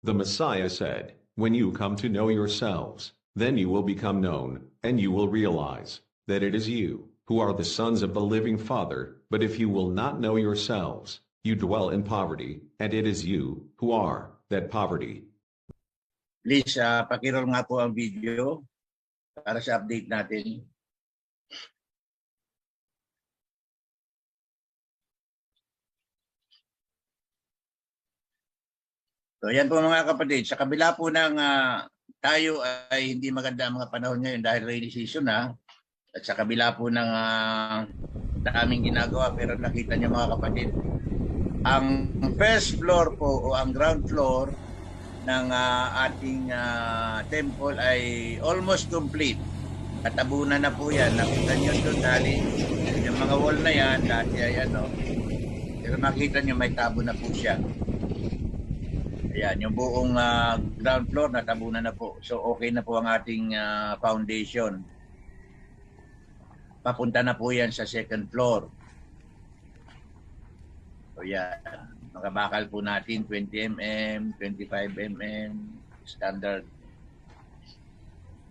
The Messiah said, "When you come to know yourselves, then you will become known, and you will realize that it is you who are the sons of the living Father. But if you will not know yourselves, you dwell in poverty, and it is you who are that poverty." Please, pakiroll nga po ang video para sa update natin. So yan po mga kapatid, sa kabila po ng tayo ay hindi maganda ang mga panahon ngayon dahil rainy season na, at sa kabila po ng daming ginagawa, pero nakita niyo mga kapatid, ang first floor po o ang ground floor ng ating temple ay almost complete. Katabunan na po yan. Nakita niyo doon dali yung mga wall na yan, dati ay ano, pero makita niyo may tabo na po siya. Ayan, yung buong ground floor natabunan na po. So okay na po ang ating foundation. Papunta na po yan sa second floor. So yan, mga bakal po natin 20 mm, 25 mm, standard.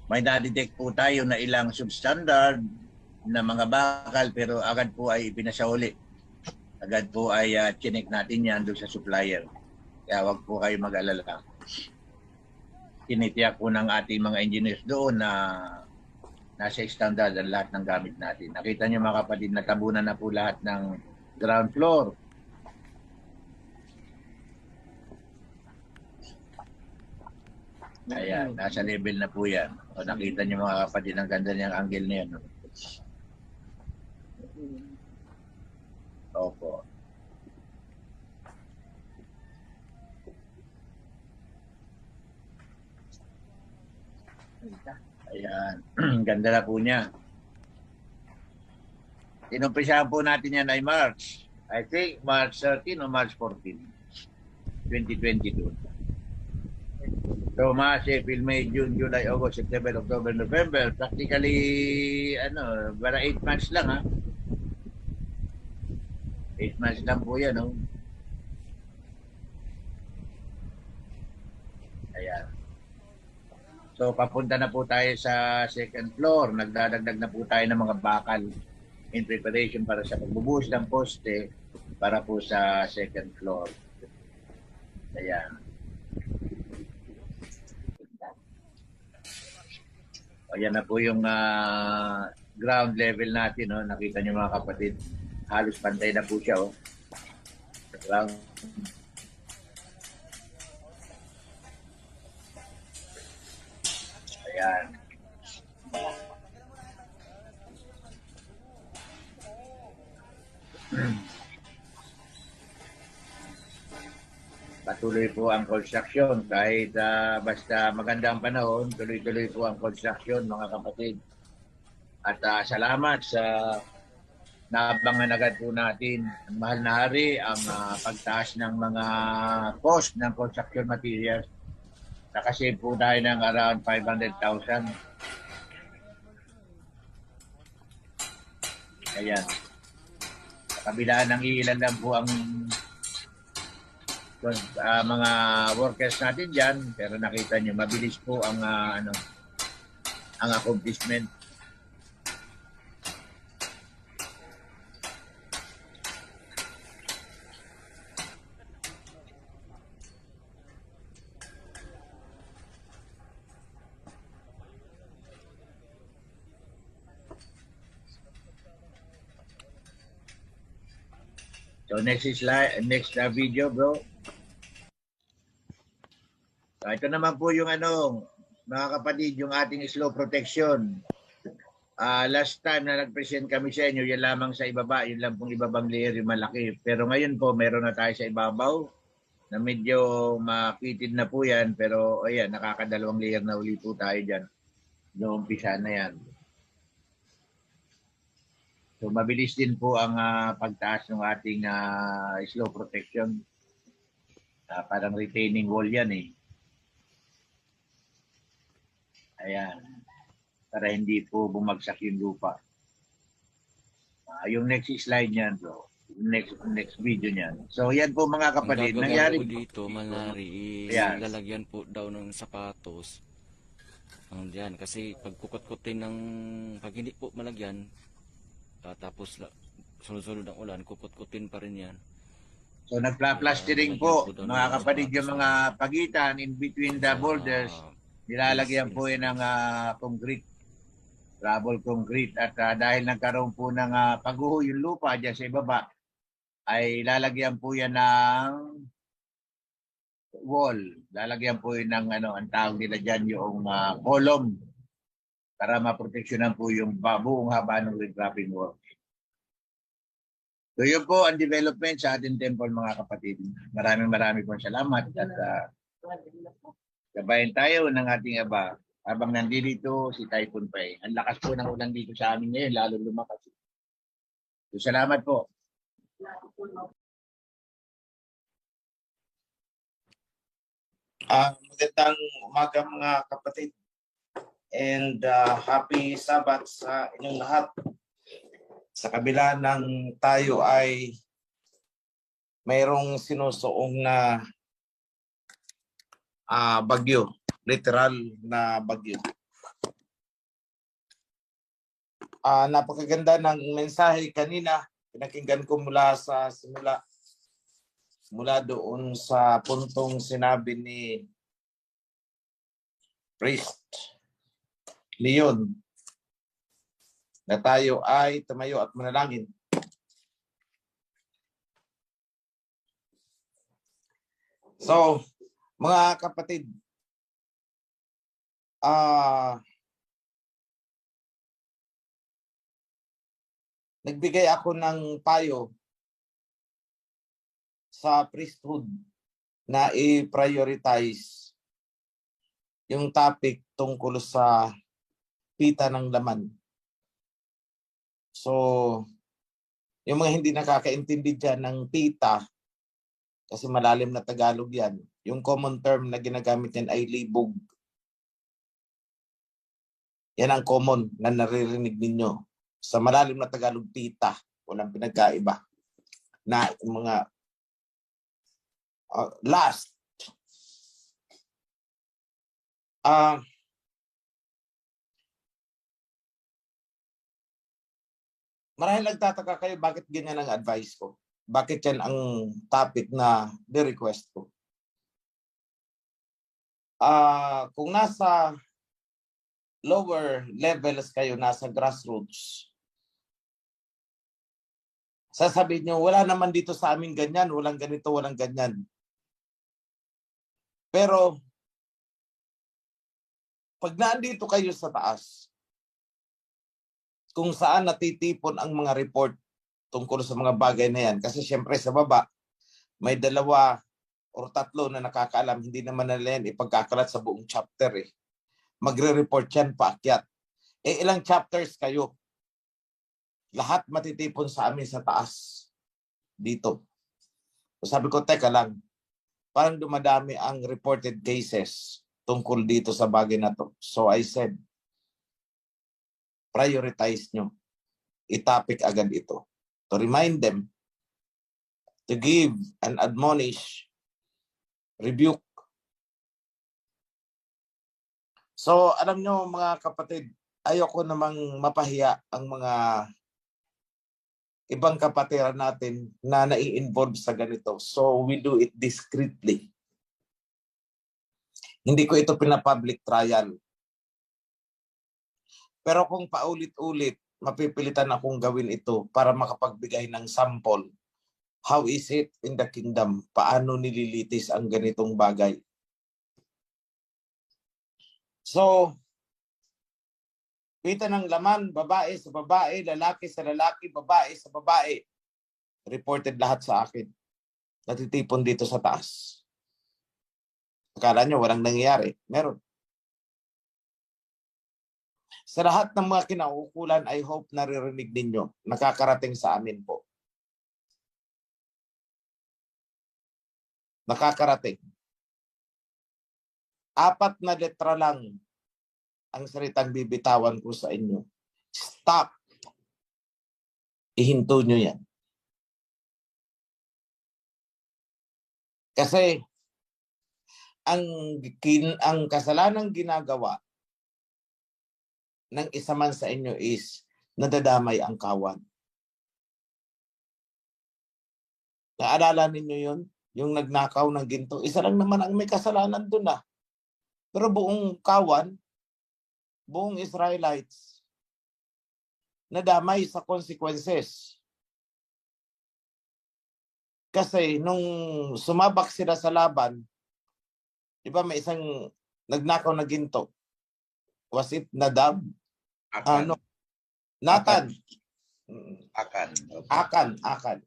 May na-detect po tayo na ilang substandard na mga bakal pero agad po ay pinasahuli. Agad po ay chinek natin yan doon sa supplier. Kaya wag po kayo mag-alala. Tinitiyak po ng ating mga engineers doon na nasa standard ang lahat ng gamit natin. Nakita niyo mga kapatid, natabunan na po lahat ng ground floor. Ayan, nasa level na po yan. O, nakita niyo mga kapatid, ang ganda niyang angle na yan. Opo. Ayan, ganda na po niya. Inumpisahan po natin yan ay March. I think March 13 o March 14, 2022. So, March, April, May, June, July, August, September, October, November. Practically, para 8 months lang, ha? 8 months lang po yan, no? Ayan. So, papunta na po tayo sa second floor. Nagdadagdag na po tayo ng mga bakal in preparation para sa pagbubuhos ng poste para po sa second floor. Ayan. Ayan na po yung ground level natin. No? Nakita niyo mga kapatid, halos pantay na po siya. Oh. Ground. Ayan. Patuloy po ang construction kahit basta maganda ang panahon, tuloy-tuloy po ang construction mga kapatid. At salamat sa naabangan agad po natin ang mahal na hari ang pagtaas ng mga cost ng construction materials. Nakasave po tayo ng around 500,000. Ayan. Sa kabila ng ilan lang po ang mga workers natin dyan, pero nakita nyo, mabilis po ang ang accomplishment. So next slide, next video, bro. So ito naman po yung mga kapatid, yung ating slow protection. Last time na nag-present kami sa inyo, yan lamang sa ibaba, yun lang pong ibabang layer yung malaki. Pero ngayon po, meron na tayo sa ibabaw na medyo makitid na po yan. Pero ayan, nakakadalawang layer na uli po tayo dyan. Noong umpisa na yan. So mabilis din po ang pagtaas ng ating slow protection. Parang retaining wall yan eh. Ayan. Para hindi po bumagsak yung lupa. Yung next slide niyan bro. next video niyan. So yan po mga Ang kapatid, gagawin nangyari po dito, Manlari, is yan. lalagyan po daw ng sapatos. Ang diyan, kasi pag kukot-kutin ng, pag hindi po malagyan, tapos sunod-sunod ang ulan, kukot-kutin pa rin yan. So nagpla-plastering po mga kapatid yung mga pagitan in between the boulders. Nilalagyan po yan ng concrete, rubble concrete. At dahil nagkaroon po ng pagguho yung lupa dyan sa ibaba, ay lalagyan po yan ng wall. Lalagyan po yan ng ang tawag nila dyan yung column para maproteksyonan po yung buong haba ng regrabbing work. So yun po ang development sa ating temple mga kapatid. Maraming pong salamat at gabayan tayo ng ating Aba habang nandito si Typhoon Pai. Ang lakas po ng ulan dito sa amin ngayon, lalo lumakas. So salamat po. Magandang umaga mga kapatid and happy Sabbath sa inyong lahat. Sa kabila ng tayo ay mayroong sinusuong na bagyo, literal na bagyo. Napakaganda ng mensahe kanina, pinakinggan ko mula sa simula. Mula doon sa puntong sinabi ni Priest Leon na tayo ay tumayo at manalangin. So, mga kapatid, nagbigay ako ng payo sa priesthood na i-prioritize yung topic tungkol sa pita ng laman. So, yung mga hindi nakakaintindi dyan ng pita, kasi malalim na Tagalog yan, yung common term na ginagamit yan ay libog. Yan ang common na naririnig ninyo. Sa malalim na Tagalog, pita. Walang pinagkaiba. Na yung mga last. Marahil nagtataka kayo bakit ganyan ang advice ko. Bakit yan ang topic na ni-request ko. Kung nasa lower levels kayo, nasa grassroots, sasabihin nyo, wala naman dito sa amin ganyan, walang ganito, walang ganyan. Pero, pag naandito kayo sa taas, kung saan natitipon ang mga report tungkol sa mga bagay na yan, kasi syempre sa baba, may 2 or 3 na nakakaalam, hindi naman nila yan ipagkakalat sa buong chapter eh. Magre-report yan paakyat. Ilang chapters kayo? Lahat matitipon sa amin sa taas. Dito. So sabi ko, teka lang, parang dumadami ang reported cases tungkol dito sa bagay na to. So I said, prioritize nyo. I-topic agad ito. To remind them, to give and admonish, rebuke. So alam nyo mga kapatid, ayoko namang mapahiya ang mga ibang kapatiran natin na nai-involve sa ganito. So we do it discreetly. Hindi ko ito pina-public trial. Pero kung paulit-ulit, mapipilitan akong gawin ito para makapagbigay ng sample. How is it in the kingdom? Paano nililitis ang ganitong bagay? So, pita ng laman, babae sa babae, lalaki sa lalaki, babae sa babae. Reported lahat sa akin. Natitipon dito sa taas. Akala nyo walang nangyayari. Meron. Sa lahat ng mga kinaukulan, I hope naririnig ninyo. Nakakarating sa amin po. Nakakarating. 4 na letra lang ang salitang bibitawan ko sa inyo. Stop. Ihinto nyo yan. Kasi ang kasalanang ginagawa ng isa man sa inyo is nadadamay ang kawan. Naalala ninyo yun? Yung nagnakaw ng ginto. Isa lang naman ang may kasalanan dun ah. Pero buong kawan, buong Israelites, nadamay sa consequences. Kasi nung sumabak sila sa laban, di ba may isang nagnakaw na ginto? Was it Nadab? Akan. Nathan. Akan. Akan.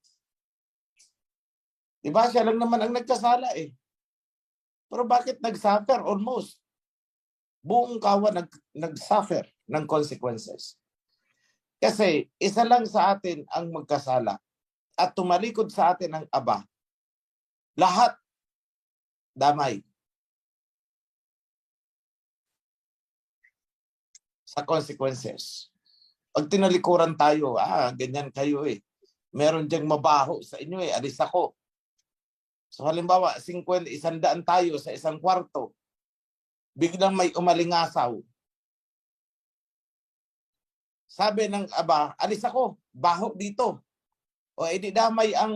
Di ba siya lang naman ang nagkasala eh. Pero bakit nag-suffer almost? Buong kawan nag-suffer ng consequences. Kasi isa lang sa atin ang magkasala at tumalikod sa atin ang Aba. Lahat damay sa consequences. Pag tinalikuran tayo, ganyan kayo eh. Meron diyang mabaho sa inyo eh, alis ako. So halimbawa, 100 tayo sa isang kwarto. Biglang may umalingasaw. Sabi ng Aba, alis ako, baho dito. O edi damay ang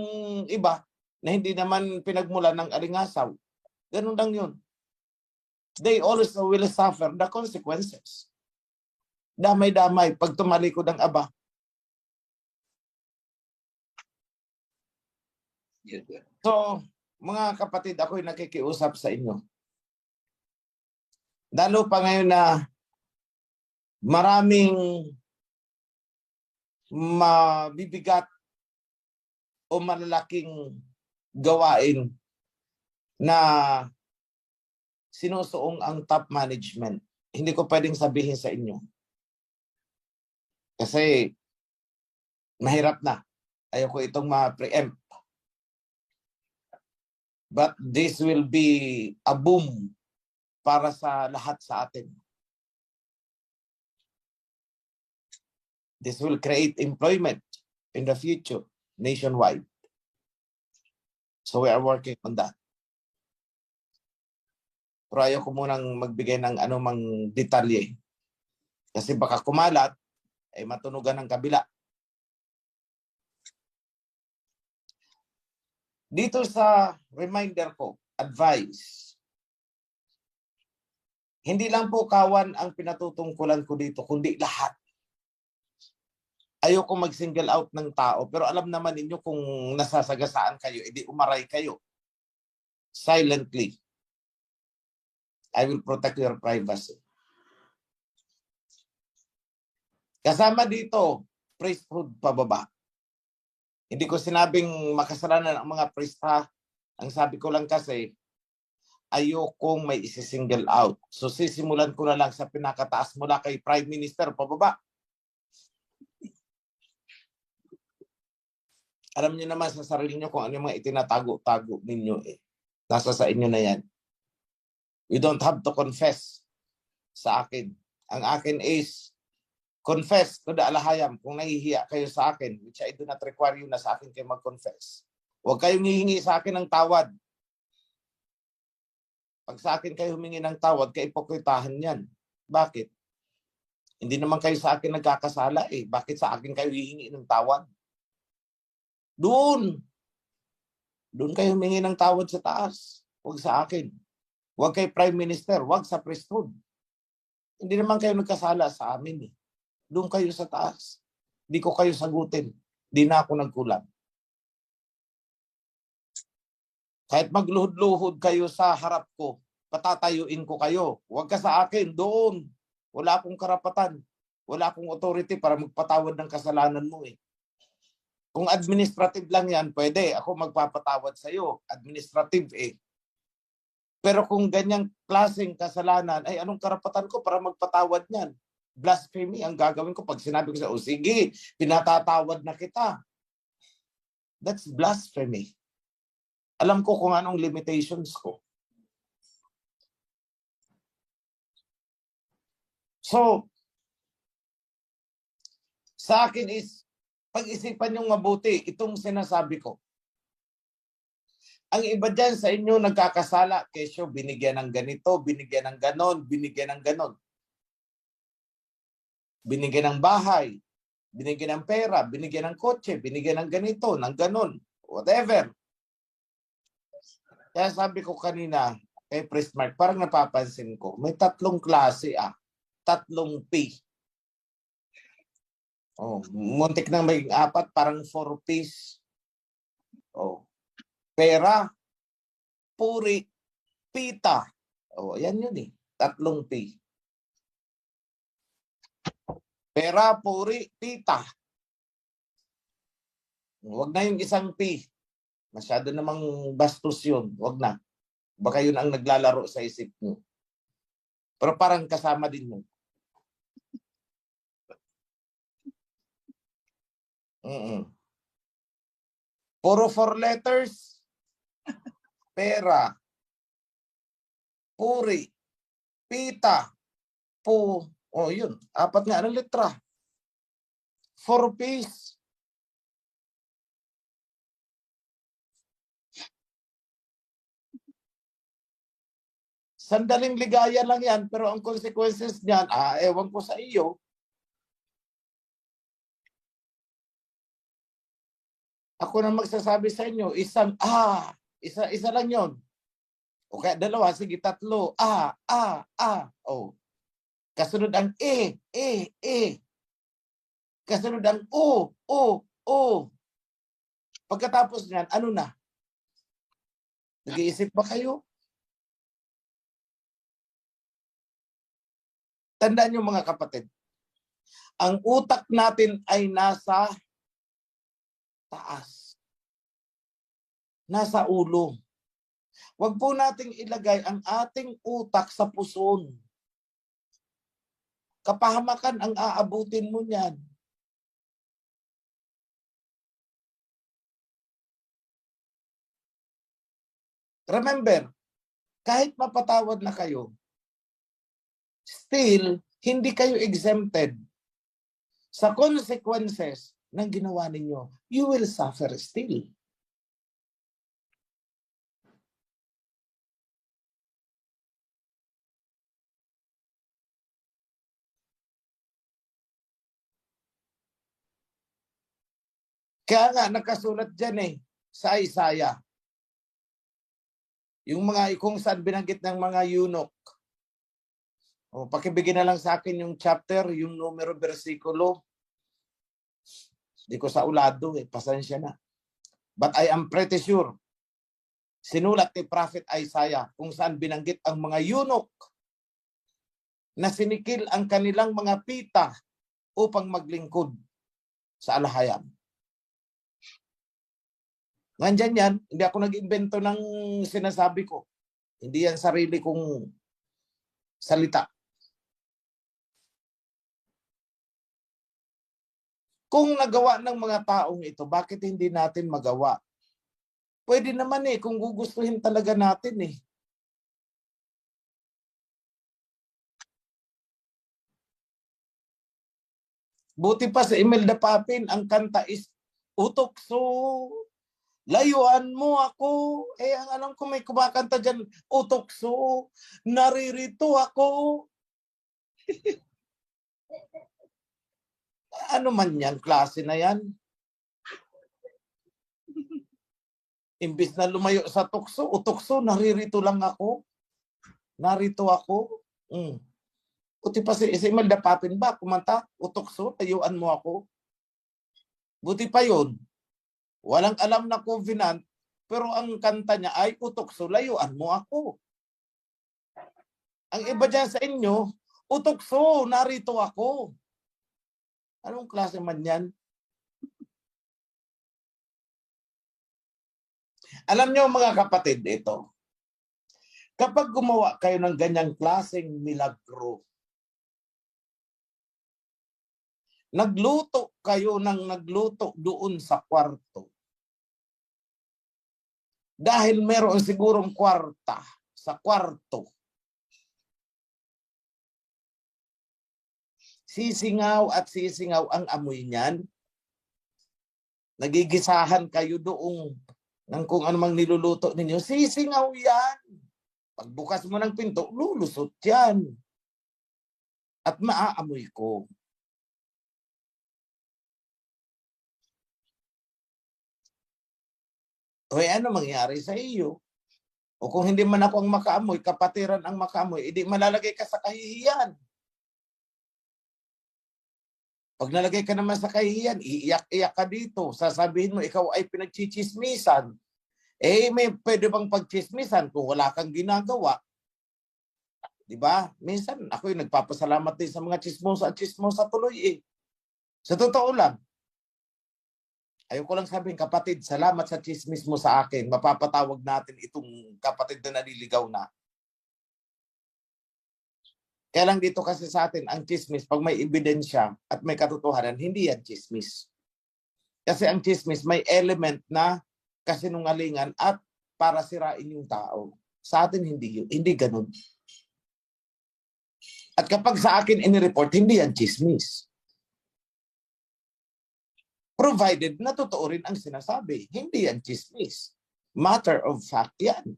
iba na hindi naman pinagmulan ng alingasaw. Ganun lang yun. They always will suffer the consequences. Damay-damay pag tumalikod ang Aba. So, mga kapatid, ako'y nakikiusap sa inyo. Lalo pa ngayon na maraming mabibigat o malalaking gawain na sinusuong ang top management. Hindi ko pwedeng sabihin sa inyo. Kasi mahirap na. Ayoko itong ma-preempt. But this will be a boom para sa lahat sa atin. This will create employment in the future nationwide. So we are working on that. Pero ayoko munang magbigay ng anumang detalye. Kasi baka kumalat, ay matunugan ng kabila. Dito sa reminder ko, advice. Hindi lang po kawan ang pinatutungkulan ko dito, kundi lahat. Ayoko mag-single out ng tao, pero alam naman ninyo kung nasasagasaan kayo, edi umaray kayo. Silently. I will protect your privacy. Kasama dito, priesthood pababa. Hindi ko sinabing makasalanan ang mga priest ha. Ang sabi ko lang kasi, ayokong may isi-single out. So sisimulan ko na lang sa pinakataas mula kay Prime Minister pababa. Alam niyo naman sa sarili niyo kung ano yung mga itinatago-tago ninyo eh. Nasa sa inyo na yan. You don't have to confess sa akin. Ang akin is confess to the alahayam kung nahihiya kayo sa akin, which I do not require you na sa akin kayo mag-confess. Huwag kayong hihingi sa akin ng tawad. Pag sa akin kayo humingi ng tawad, kaipokritahan yan. Bakit? Hindi naman kayo sa akin nagkakasala eh. Bakit sa akin kayo hihingi ng tawad? Doon kayo humingi ng tawad sa taas. Huwag sa akin. Huwag kay Prime Minister. Huwag sa priesthood. Hindi naman kayo nagkasala sa amin eh. Doon kayo sa taas. Di ko kayo sagutin. Di na ako nagkulang. Kahit magluhod-luhod kayo sa harap ko, patatayuin ko kayo. Huwag ka sa akin. Doon. Wala akong karapatan. Wala akong authority para magpatawad ng kasalanan mo eh. Kung administrative lang yan, pwede. Ako magpapatawad sa'yo. Administrative eh. Pero kung ganyang klaseng kasalanan, ay anong karapatan ko para magpatawad niyan? Blasphemy ang gagawin ko pag sinabi ko sa sige, pinatatawad na kita. That's blasphemy. Alam ko kung anong limitations ko. So, sa akin is, pag-isipan yung mabuti, itong sinasabi ko. Ang iba dyan sa inyo nagkakasala, kesyo binigyan ng ganito, binigyan ng ganon, binigyan ng ganon. Binigyan ng bahay, binigyan ng pera, binigyan ng kotse, binigyan ng ganito, ng ganon, whatever. Kaya sabi ko kanina, kay Prismark, parang napapansin ko, may tatlong klase tatlong P. Oh, muntik nang maging apat, parang 4 Ps. Oh. Pera, puri, pita. Oh, yan yun eh. Tatlong P. Pera, puri, pita. Huwag na yung isang P. Masyado namang bastos yun. Huwag na. Baka yun ang naglalaro sa isip mo. Pero parang kasama din mo. Puro 4 letters. Pera. Puri. Pita. Po. Oh, yun. Apat nga ng letra. 4 Ps. Sandaling ligaya lang yan, pero ang consequences niyan, ewan ko sa iyo. Ako na magsasabi sa inyo, isa lang yon. O kaya dalawa, sige, tatlo, oh. Kasunod ang E. Kasunod ang O. Pagkatapos niyan, ano na? Nag-iisip ba kayo? Tandaan niyo mga kapatid, ang utak natin ay nasa taas. Nasa ulo. Huwag po nating ilagay ang ating utak sa puson. Kapahamakan ang aabutin mo niyan. Remember, kahit mapatawad na kayo, still, hindi kayo exempted sa consequences ng ginawa ninyo. You will suffer still. Kaya nga, nakasulat dyan sa Isaiah. Yung mga kung saan binanggit ng mga eunuch. O, pakibigyan na lang sa akin yung chapter, yung numero, versikulo. Hindi ko sa ulado pasensya na. But I am pretty sure, sinulat ni Prophet Isaiah kung saan binanggit ang mga eunuch na sinikil ang kanilang mga pita upang maglingkod sa alahayam. Nandyan yan, hindi ako nag-invento ng sinasabi ko. Hindi yan sarili kong salita. Kung nagawa ng mga taong ito, bakit hindi natin magawa? Pwede naman kung gugustuhin talaga natin Buti pa sa Imelda Papin, ang kanta is Utokso, layuan mo ako. Ang alam ko may kumakanta dyan, Utokso, naririto ako. Ano man yan, klase na yan. Imbis na lumayo sa tukso, Utokso, naririto lang ako. Narito ako. Buti pa si Imelda Papin ba, kumanta, Utokso, layuan mo ako. Buti pa yun. Walang alam na covenant, pero ang kanta niya ay Utokso, layuan mo ako. Ang iba dyan sa inyo, Utokso, narito ako. Anong klase man yan? Alam niyo mga kapatid, ito. Kapag gumawa kayo ng ganyang klaseng milagro, nagluto kayo ng nagluto doon sa kwarto. Dahil meron sigurong kwarta sa kwarto. Sisingaw at sisingaw ang amoy niyan. Nagigisahan kayo doong ng kung ano mang niluluto ninyo, sisingaw yan. Pagbukas mo ng pinto, lulusot yan. At maaamoy ko. O ano mangyari sa iyo? O kung hindi man ako ang makaamoy, kapatiran ang makaamoy, edi malalagay ka sa kahihiyan. Pag nalagay ka naman sa kahihiyan, iiyak-iyak ka dito. Sasabihin mo, ikaw ay pinagchichismisan. May pwede bang pagchismisan kung wala kang ginagawa? Diba? Minsan, ako yung nagpapasalamat din sa mga chismosa at chismosa tuloy eh. Sa totoo lang, ayoko lang sabihin, kapatid, salamat sa chismis mo sa akin. Mapapatawag natin itong kapatid na naliligaw na. Kaya lang dito kasi sa atin, ang chismis, pag may ebidensya at may katotohanan, hindi yan chismis. Kasi ang chismis may element na kasinungalingan at para sirain yung tao. Sa atin, hindi yun. Hindi ganun. At kapag sa akin inireport, hindi yan chismis. Provided na totoo rin ang sinasabi. Hindi yan chismis. Matter of fact yan.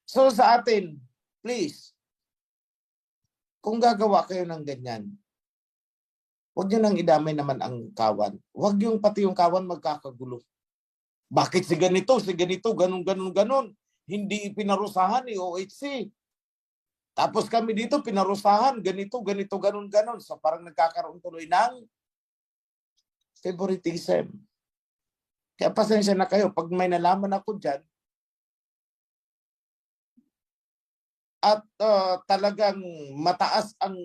So sa atin, please, kung gagawa kayo ng ganyan, huwag nyo nang idamay naman ang kawan. Huwag yung pati yung kawan magkakagulo. Bakit si ganito, ganun. Hindi pinarusahan ni OHC. Tapos kami dito pinarusahan, ganito, ganun. So parang nagkakaroon tuloy ng favoritism. Kaya pasensya na kayo, pag may nalaman ako dyan, at talagang mataas ang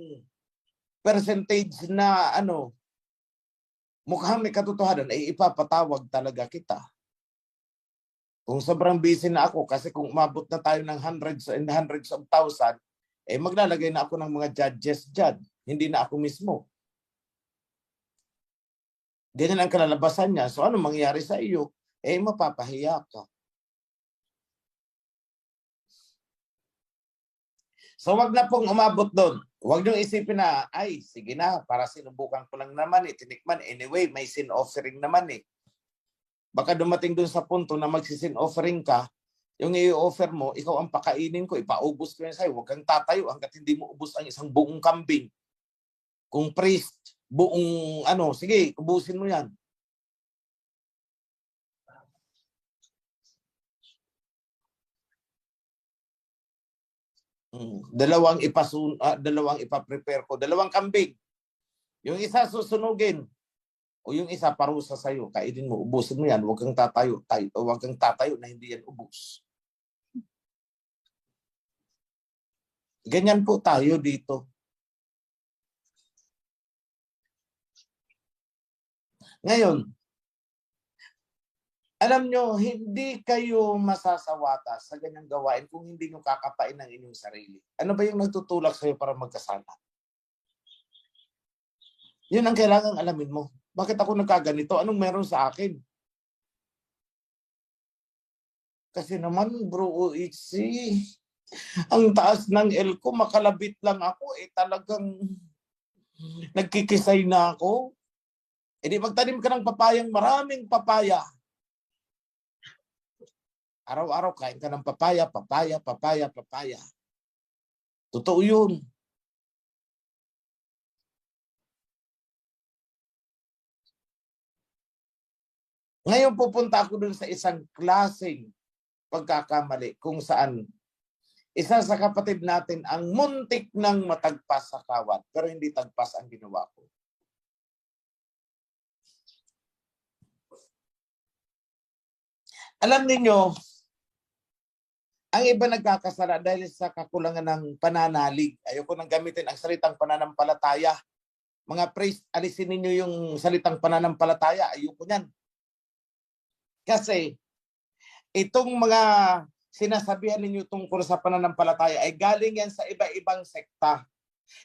percentage na mukhang may katotohanan, ay ipapatawag talaga kita. Kung sobrang busy na ako, kasi kung umabot na tayo ng hundreds and hundreds of thousand, maglalagay na ako ng mga judges dyan. Hindi na ako mismo. Ganyan ang kalalabasan niya. So ano mangyayari sa iyo? Mapapahiya ka. So wag na pong umabot doon. Wag niyong isipin na, sige na, para sinubukan ko lang naman, tinikman. Anyway, may sin offering naman eh. Baka dumating doon sa punto na magsisin offering ka, yung i-offer mo, ikaw ang pakainin ko, ipaubos ko yan sa'yo. Huwag kang tatayo hanggat hindi mo ubos ang isang buong kambing. Kung priest, buong sige, ubusin mo yan. Dalawang ipaprepare ko, dalawang kambing. Yung isa susunugin, o yung isa parusa sa'yo, kainin mo, ubusin mo yan, huwag kang tatayo na hindi yan ubos. Ganyan po tayo dito. Ngayon, alam nyo, hindi kayo masasawata sa ganyang gawain kung hindi nyo kakapain ng inyong sarili. Ano ba yung nagtutulak sa'yo para magkasala? Yun ang kailangang alamin mo. Bakit ako nagkaganito? Anong meron sa akin? Kasi naman, bro, OHC, ang taas ng L ko, makalabit lang ako, talagang nagkikisay na ako. Di magtanim ka ng papayang, maraming papaya. Araw-araw kain ka ng papaya. Totoo yun. Ngayon pupunta ako dun sa isang klaseng pagkakamali kung saan isa sa kapatid natin ang muntik ng matagpas sa kawan pero hindi tagpas ang ginawa ko. Alam niyo, ang iba nagkakasala dahil sa kakulangan ng pananalig. Ayoko nang gamitin ang salitang pananampalataya. Mga priest, alisin ninyo yung salitang pananampalataya. Ayoko niyan. Kasi itong mga sinasabihan ninyo tungkol sa pananampalataya ay galing yan sa iba-ibang sekta.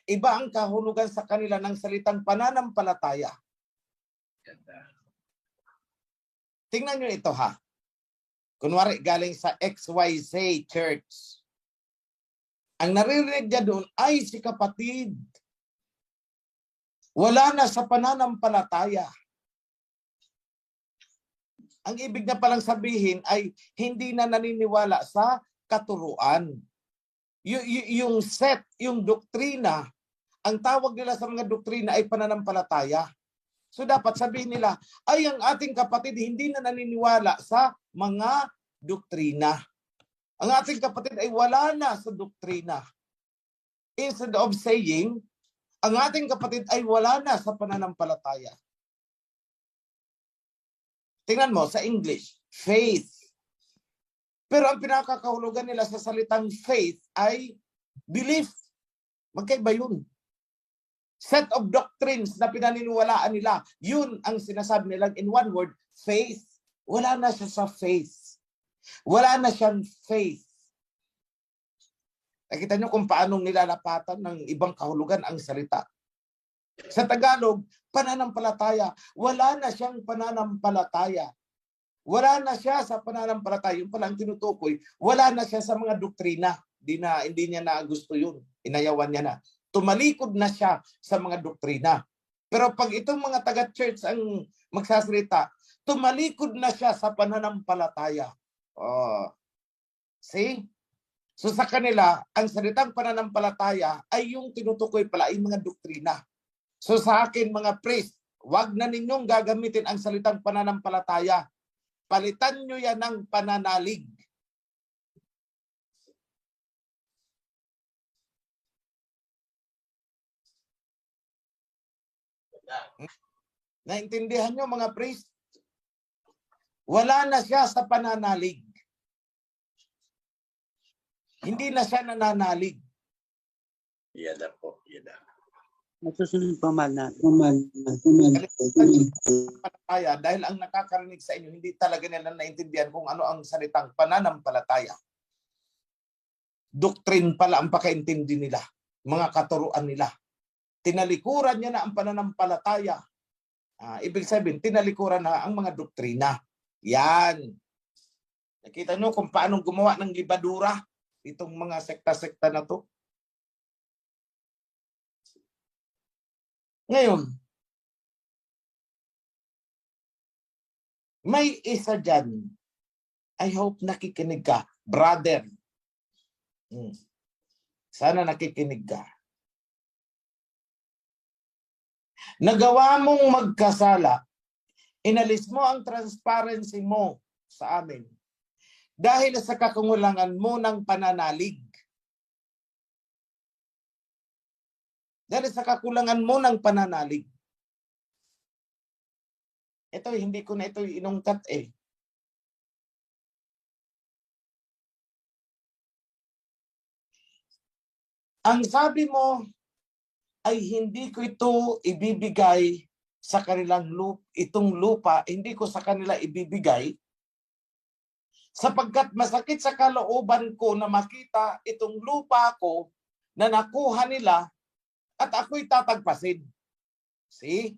Iba ang kahulugan sa kanila ng salitang pananampalataya. Tingnan nyo ito ha. Kunwari galing sa XYZ Church. Ang naririnig niya doon ay si kapatid. Wala na sa pananampalataya. Ang ibig na palang sabihin ay hindi na naniniwala sa katuruan. Yung set, yung doktrina, ang tawag nila sa mga doktrina ay pananampalataya. So dapat sabihin nila, ay ang ating kapatid hindi na naniniwala sa mga doktrina. Ang ating kapatid ay wala na sa doktrina. Instead of saying, ang ating kapatid ay wala na sa pananampalataya. Tingnan mo sa English, faith. Pero ang pinakakahulugan nila sa salitang faith ay belief. Magkaiba yun. Set of doctrines na pinaniniwalaan nila, yun ang sinasabi nilang in one word, faith. Wala na siya sa faith. Wala na siyang faith. Nakita nyo kung paano nilalapatan ng ibang kahulugan ang salita. Sa Tagalog, pananampalataya. Wala na siyang pananampalataya. Wala na siya sa pananampalataya. Yung palang tinutukoy, wala na siya sa mga doktrina. Hindi niya na gusto yun. Inayawan niya na. Tumalikod na siya sa mga doktrina. Pero pag itong mga taga-church ang magsasalita, tumalikod na siya sa pananampalataya. Oh. See? So sa kanila, ang salitang pananampalataya ay yung tinutukoy pala ay mga doktrina. So sa akin mga priest, wag na ninyong gagamitin ang salitang pananampalataya. Palitan nyo yan ng pananalig. Naintindihan nyo mga priest? Wala na siya sa pananalig. Hindi na siya nananalig. Yan na po. Yan na. Masusunod pa man na. Pananampalataya, dahil ang nakakarinig sa inyo, hindi talaga nila naintindihan kung ano ang salitang pananampalataya. Doktrin pala ang pakaintindi nila, mga katuruan nila. Tinalikuran niya na ang pananampalataya. Ibig sabihin, tinalikuran na ang mga doktrina. Yan. Nakita nyo kung paano gumawa ng libadura itong mga sekta-sekta na to. Ngayon, may isa dyan. I hope nakikinig ka. Brother. Sana nakikinig ka. Nagawa mong magkasala. Inalis mo ang transparency mo sa amin. Dahil sa kakungulangan mo ng pananalig. Dahil sa kakulangan mo ng pananalig. Ito, hindi ko na ito inungkat eh. Ang sabi mo ay hindi ko ito ibibigay sa kanilang itong lupa, hindi ko sa kanila ibibigay sapagkat masakit sa kalooban ko na makita itong lupa ko na nakuha nila at ako'y tatagpasin. See?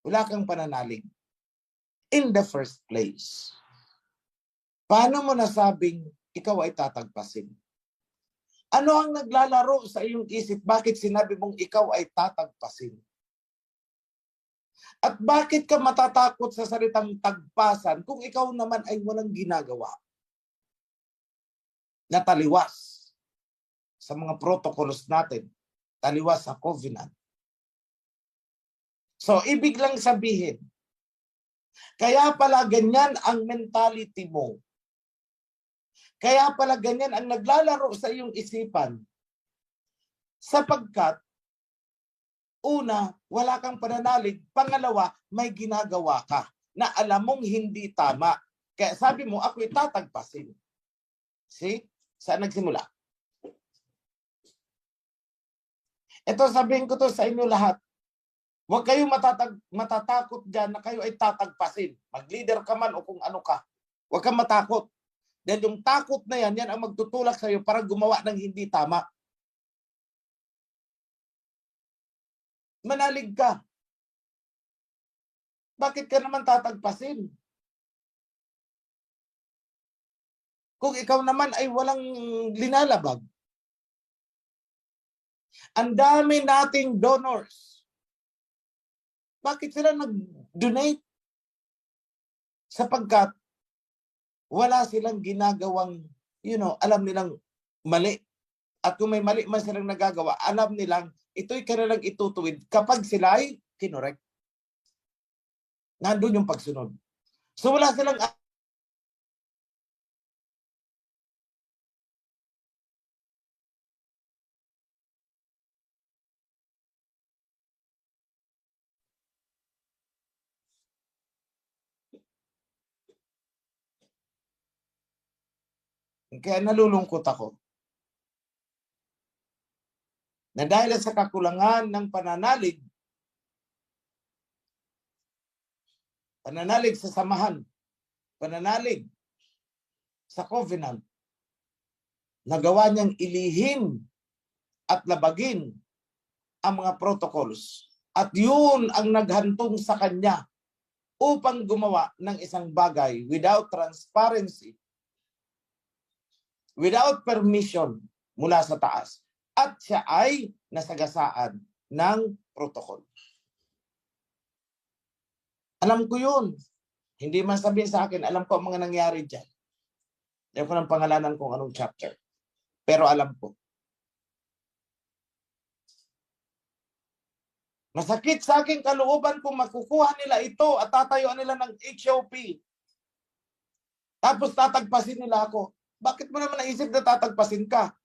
Wala kang pananalig. In the first place. Paano mo nasabing ikaw ay tatagpasin? Ano ang naglalaro sa iyong isip? Bakit sinabi mong ikaw ay tatagpasin? At bakit ka matatakot sa salitang tagpasan kung ikaw naman ay walang ginagawa? Na taliwas sa mga protocols natin, taliwas sa covenant. So, ibig lang sabihin, kaya pala ganyan ang mentality mo. Kaya pala ganyan ang naglalaro sa iyong isipan. Sapagkat, una, wala kang pananalig. Pangalawa, may ginagawa ka na alam mong hindi tama. Kaya sabi mo, ako'y tatagpasin. See? Saan nagsimula? Ito, sabihin ko to sa inyo lahat. Huwag kayong matatakot dyan na kayo ay tatagpasin. Mag-leader ka man o kung ano ka. Huwag kang matakot. Dahil yung takot na yan ang magtutulak sa iyo para gumawa ng hindi tama. Manalig ka. Bakit ka naman tatagpasin? Kung ikaw naman ay walang linalabag. Ang dami nating donors. Bakit sila nag-donate? Sapagkat wala silang ginagawang, alam nilang mali. At kung may mali man silang nagagawa, alam nilang ito'y kanilang itutuwid kapag sila ay kinorek. Nandun yung pagsunod. So wala silang kaya nalulungkot ako na dahil sa kakulangan ng pananalig sa samahan, pananalig sa covenant, nagawa niyang ilihim at labagin ang mga protocols. At yun ang naghantong sa kanya upang gumawa ng isang bagay without transparency, without permission mula sa taas. At siya ay nasagasaan ng protocol. Alam ko yun. Hindi man sabihin sa akin, alam ko ang mga nangyari dyan. Alam ko ng pangalanan kung anong chapter. Pero alam ko. Masakit sa aking kalooban kung makukuha nila ito at tatayuan nila ng HOP. Tapos tatagpasin nila ako. Bakit mo naman naisip na tatagpasin ka?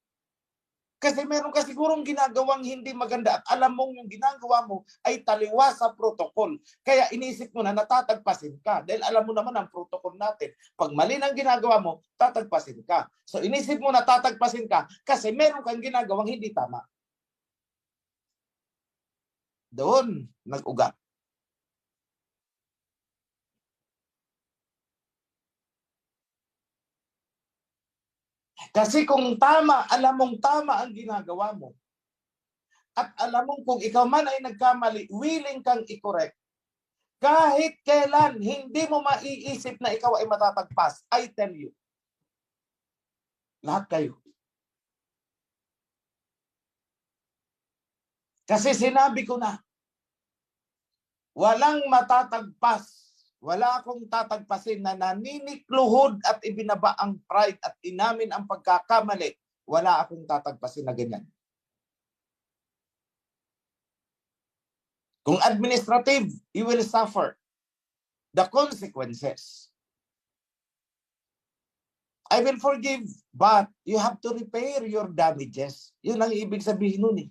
Kasi meron ka sigurong ginagawang hindi maganda at alam mong yung ginagawa mo ay taliwas sa protocol. Kaya inisip mo na natatagpasin ka. Dahil alam mo naman ang protocol natin. Pag mali ng ginagawa mo, tatagpasin ka. So inisip mo na tatagpasin ka kasi meron kang ginagawang hindi tama. Doon, nag-ugat. Kasi kung tama, alam mong tama ang ginagawa mo, at alam mong kung ikaw man ay nagkamali, willing kang i-correct, kahit kailan hindi mo maiisip na ikaw ay matatagpas, I tell you, lahat kayo. Kasi sinabi ko na, walang matatagpas. Wala akong tatagpasin na naninikluhod at ibinaba ang pride at inamin ang pagkakamali. Wala akong tatagpasin na ganyan. Kung administrative, you will suffer the consequences. I will forgive, but you have to repair your damages. Yun ang ibig sabihin nun eh.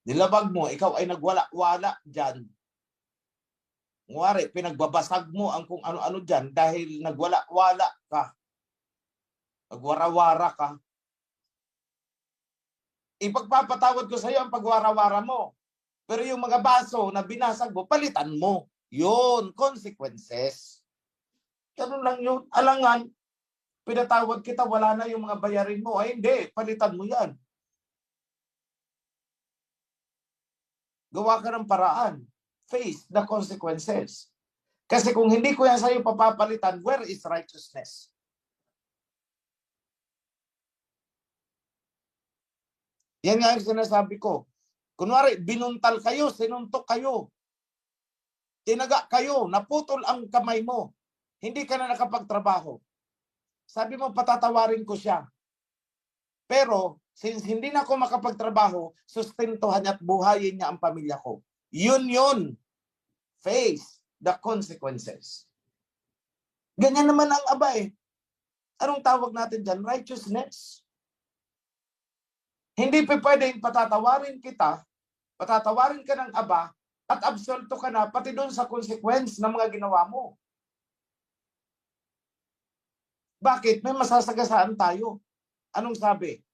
Nilabag mo, ikaw ay nagwala-wala dyan. Ngwari, pinagbabasag mo ang kung ano-ano dyan dahil nagwala-wala ka. Nagwara-wara ka. Ipagpapatawad ko sa iyo ang pagwara-wara mo. Pero yung mga baso na binasag mo, palitan mo. Yun, consequences. Ganun lang yun. Alangan, pinatawad kita, wala na yung mga bayarin mo. Ay hindi, palitan mo yan. Gawa ka ng paraan. Face the consequences. Kasi kung hindi ko yan sa'yo papapalitan, where is righteousness? Yan nga ang sinasabi ko. Kunwari, binuntal kayo, sinuntok kayo. Tinaga kayo, naputol ang kamay mo. Hindi ka na nakapagtrabaho. Sabi mo, patatawarin ko siya. Pero, since hindi na ako makapagtrabaho, sustentuhan at buhayin niya ang pamilya ko. Yun. Face the consequences. Ganyan naman ang aba eh. Anong tawag natin dyan? Righteousness. Hindi pa pwedeng patatawarin kita, patatawarin ka ng aba, at absolto ka na pati doon sa consequence ng mga ginawa mo. Bakit? May masasagasaan tayo. Anong sabi?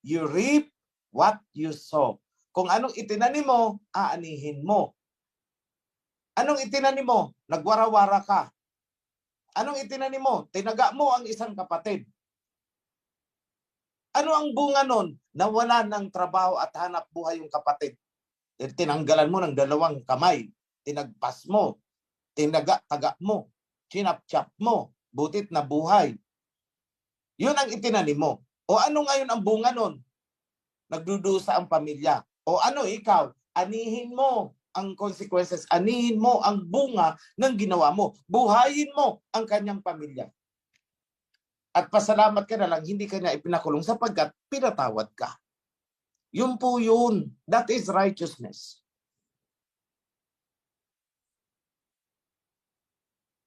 You reap what you sow. Kung anong itinanim mo, aanihin mo. Anong itinanim mo? Nagwara-wara ka. Anong itinanim mo? Tinaga mo ang isang kapatid. Ano ang bunga nun? Nawala ng trabaho at hanap buhay yung kapatid. Tinanggalan mo ng 2 kamay. Tinagpas mo. Taga mo. Chinap-chap mo. Butit na buhay. Yun ang itinanim mo. O ano ngayon ang bunga nun? Nagdudusa ang pamilya. O ano ikaw? Anihin mo ang consequences. Anihin mo ang bunga ng ginawa mo. Buhayin mo ang kanyang pamilya. At pasalamat ka na lang, hindi ka niya ipinakulong sapagkat pinatawad ka. Yun po yun. That is righteousness.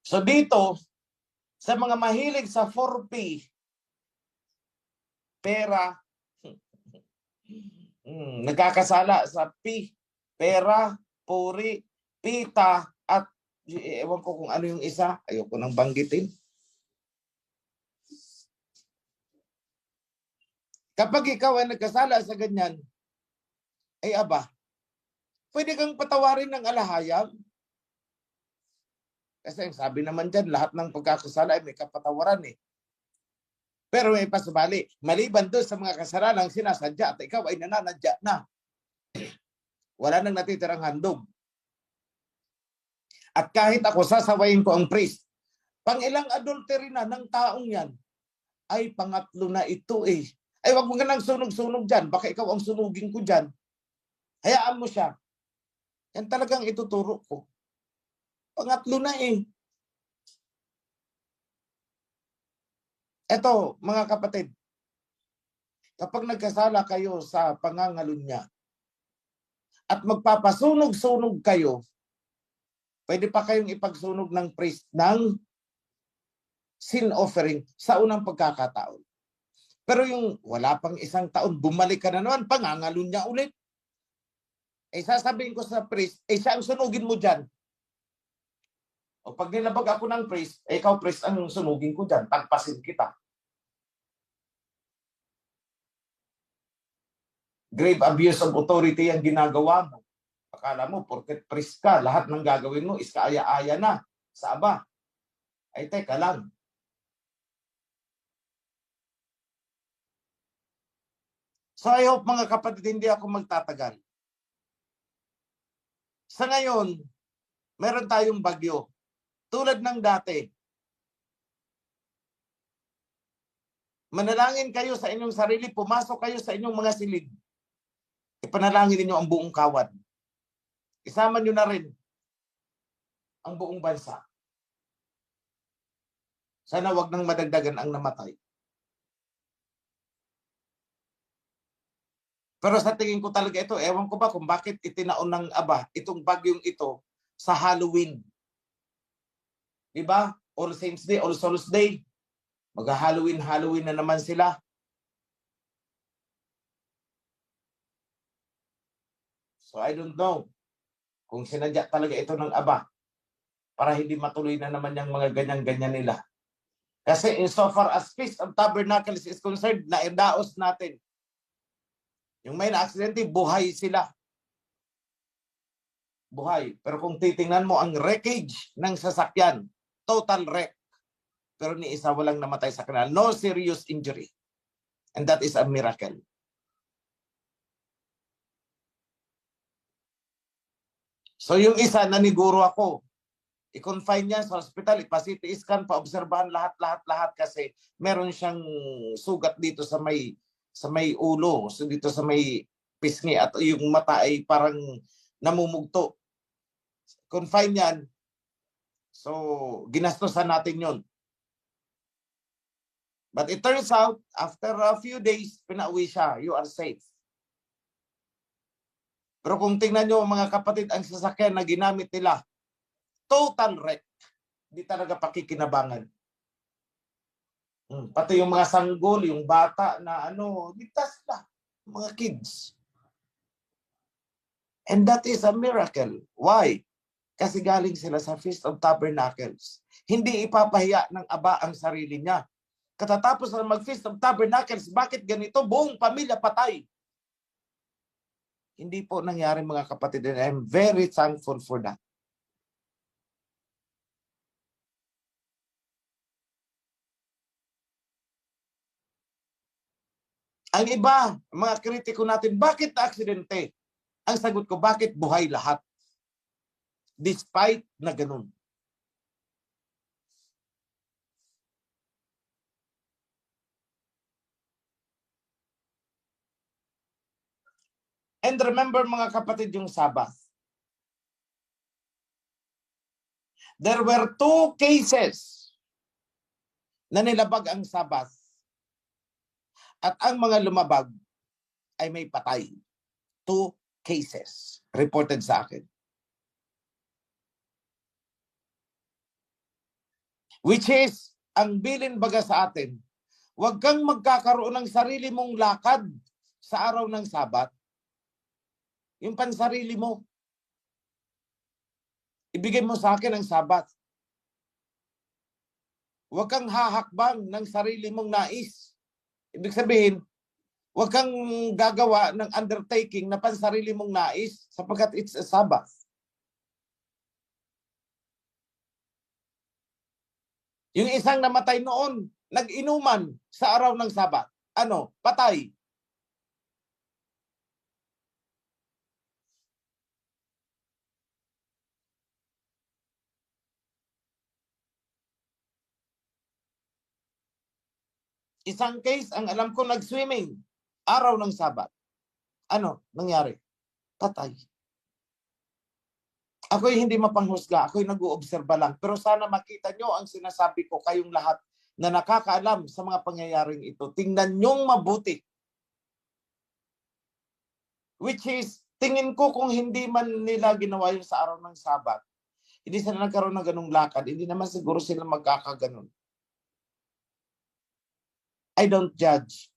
So dito, sa mga mahilig sa 4P, pera, nagkakasala sa P, pera, puri, pita, at ewan ko kung ano yung isa, ayoko nang banggitin. Kapag ikaw ay nagkasala sa ganyan, ay aba, pwede kang patawarin ng alahayam. Kasi sabi naman dyan, lahat ng pagkakasala ay may kapatawaran eh. Pero may pasubali, maliban doon sa mga kasalanang sinasadya at ikaw ay nananadya na. Wala nang natitirang handog. At kahit ako sasawayin ko ang priest, pang ilang adultery na ng taong yan, ay pangatlo na ito eh. Ay wag mo ka nang sunog-sunog dyan, baka ikaw ang sunugin ko dyan. Hayaan mo siya. Yan talagang ituturo ko. Pangatlo na eh. Eto, mga kapatid, kapag nagkasala kayo sa pangangalunya at magpapasunog-sunog kayo, pwede pa kayong ipagsunog ng priest ng sin offering sa unang pagkakataon. Pero yung wala pang isang taon, bumalik ka na naman, pangangalunya ulit. Eh sasabihin ko sa priest, eh siya ang sunugin mo dyan. O pag nilabag ako ng priest, eh ikaw priest ang sunugin ko dyan, tagpasin kita. Grave abuse of authority ang ginagawa mo. Akala mo, porket priest ka, lahat ng gagawin mo is kaaya-aya na sa aba. Ay teka lang. So I hope mga kapatid, hindi ako magtatagal. Sa ngayon, meron tayong bagyo. Tulad ng dati. Manalangin kayo sa inyong sarili, pumasok kayo sa inyong mga silid. Ipanalangin niyo ang buong kawan. Isama niyo na rin ang buong bansa. Sana wag nang madagdagan ang namatay. Pero sa tingin ko talaga ito, ewan ko ba kung bakit itinaon ng aba itong bagyong ito sa Halloween. Diba? All Saints Day, All Souls Day. Mag-Halloween na naman sila. So I don't know kung sinadya talaga ito ng aba para hindi matuloy na naman yung mga ganyan-ganyan nila. Kasi insofar as Feast of Tabernacles is concerned, naidaos natin. Yung may na-aksidente, buhay sila. Buhay. Pero kung titingnan mo ang wreckage ng sasakyan, total wreck. Pero ni isa walang namatay sa kanila. No serious injury. And that is a miracle. So yung isa, naniguro ako. I-confine niya sa hospital, ipa-CT scan, paobserbahan lahat kasi meron siyang sugat dito sa may ulo, so dito sa may pisngi at yung mata ay parang namumugto. Confine yan. So, ginastosan natin yon. But it turns out, after a few days, pinauwi siya. You are safe. Pero kung tingnan nyo mga kapatid, ang sasakyan na ginamit nila, total wreck. Hindi talaga pakikinabangan. Pati yung mga sanggol, yung bata na ligtas na. Mga kids. And that is a miracle. Why? Kasi galing sila sa Feast of Tabernacles. Hindi ipapahiya ng aba ang sarili niya. Katatapos na mag-Feast of Tabernacles, bakit ganito? Buong pamilya patay. Hindi po nangyari mga kapatid. And I'm very thankful for that. Ang iba, mga kritiko natin, bakit aksidente? Ang sagot ko, bakit buhay lahat? Despite na ganun. And remember mga kapatid yung Sabbath. There were 2 cases na nilabag ang Sabbath. At ang mga lumabag ay may patay. 2 cases reported sa akin. Which is, ang bilin baga sa atin, huwag kang magkakaroon ng sarili mong lakad sa araw ng Sabat. Yung pansarili mo. Ibigay mo sa akin ang Sabat. Huwag kang hahakbang ng sarili mong nais. Ibig sabihin, huwag kang gagawa ng undertaking na pansarili mong nais sapagkat it's a Sabbath. Yung isang namatay noon, nag-inuman sa araw ng Sabat. Ano? Patay. Isang case, ang alam ko, nag-swimming. Araw ng Sabat. Ano? Nangyari? Patay. Ako'y hindi mapanghusga. Ako'y nag-uobserba lang. Pero sana makita nyo ang sinasabi ko, kayong lahat na nakakaalam sa mga pangyayaring ito. Tingnan nyong mabuti. Which is, tingin ko kung hindi man nila ginawa yun sa araw ng Sabat, hindi sila nagkaroon ng ganung lakad, hindi naman siguro sila magkakaganon. I don't judge.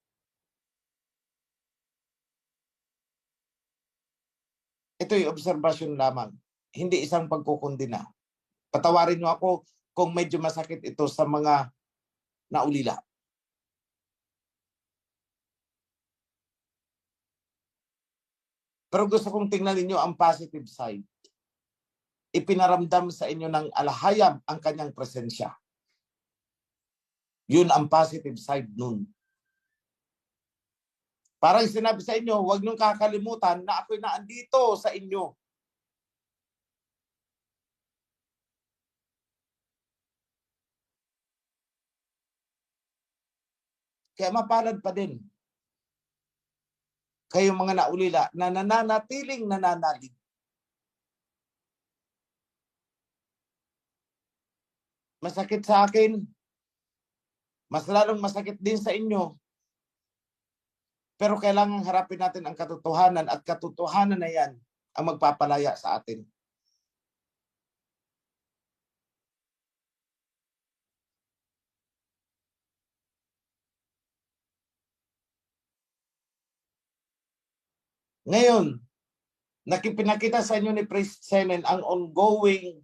Ito'y obserbasyon lamang. Hindi isang pagkukundina. Patawarin niyo ako kung medyo masakit ito sa mga naulila. Pero gusto kong tingnan ninyo ang positive side. Ipinaramdam sa inyo ng alahayam ang kanyang presensya. Yun ang positive side nun. Parang sinabi sa inyo, huwag niyong kakalimutan na ako'y naandito sa inyo. Kaya mapalad pa din kayong mga naulila na nananatiling nananalig. Masakit sa akin, mas lalong masakit din sa inyo. Pero kailangan harapin natin ang katotohanan at katotohanan na yan ang magpapalaya sa atin. Ngayon, pinakita sa inyo ni Priest Senen ang ongoing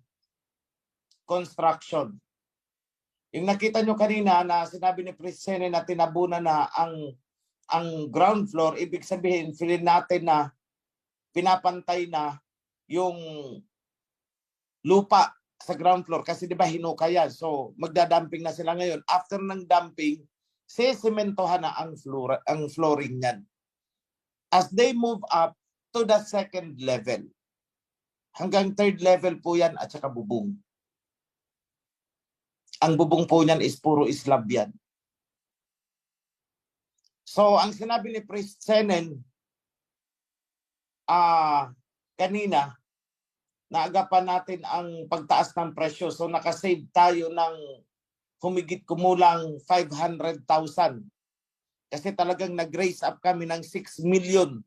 construction. Yung nakita nyo kanina na sinabi ni Priest Senen na tinabunan na ang ground floor, ibig sabihin, feeling natin na pinapantay na yung lupa sa ground floor kasi di ba hinuka yan. So magda-dumping na sila ngayon. After ng dumping, sesementohan na ang flooring niyan. As they move up to the second level. Hanggang third level po yan at saka bubong. Ang bubong po niyan is puro slab yan. So, ang sinabi ni Priest Senen kanina, naagapan natin ang pagtaas ng presyo. So, nakasave tayo ng humigit kumulang 500,000. Kasi talagang nag-raise up kami ng 6 million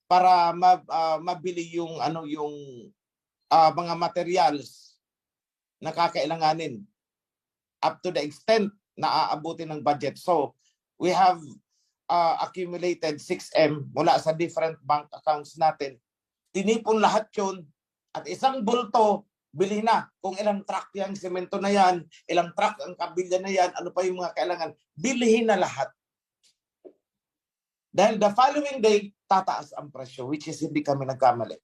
para mabili yung mga materials na kakailanganin up to the extent na aabutin ng budget. So, we have accumulated 6M mula sa different bank accounts natin. Tinipon lahat yun at isang bulto, bilhin na. Kung ilang truck yung semento na yan, ilang truck ang kabilya na yan, ano pa yung mga kailangan, bilhin na lahat. Dahil the following day, tataas ang presyo, which is hindi kami nagkamali.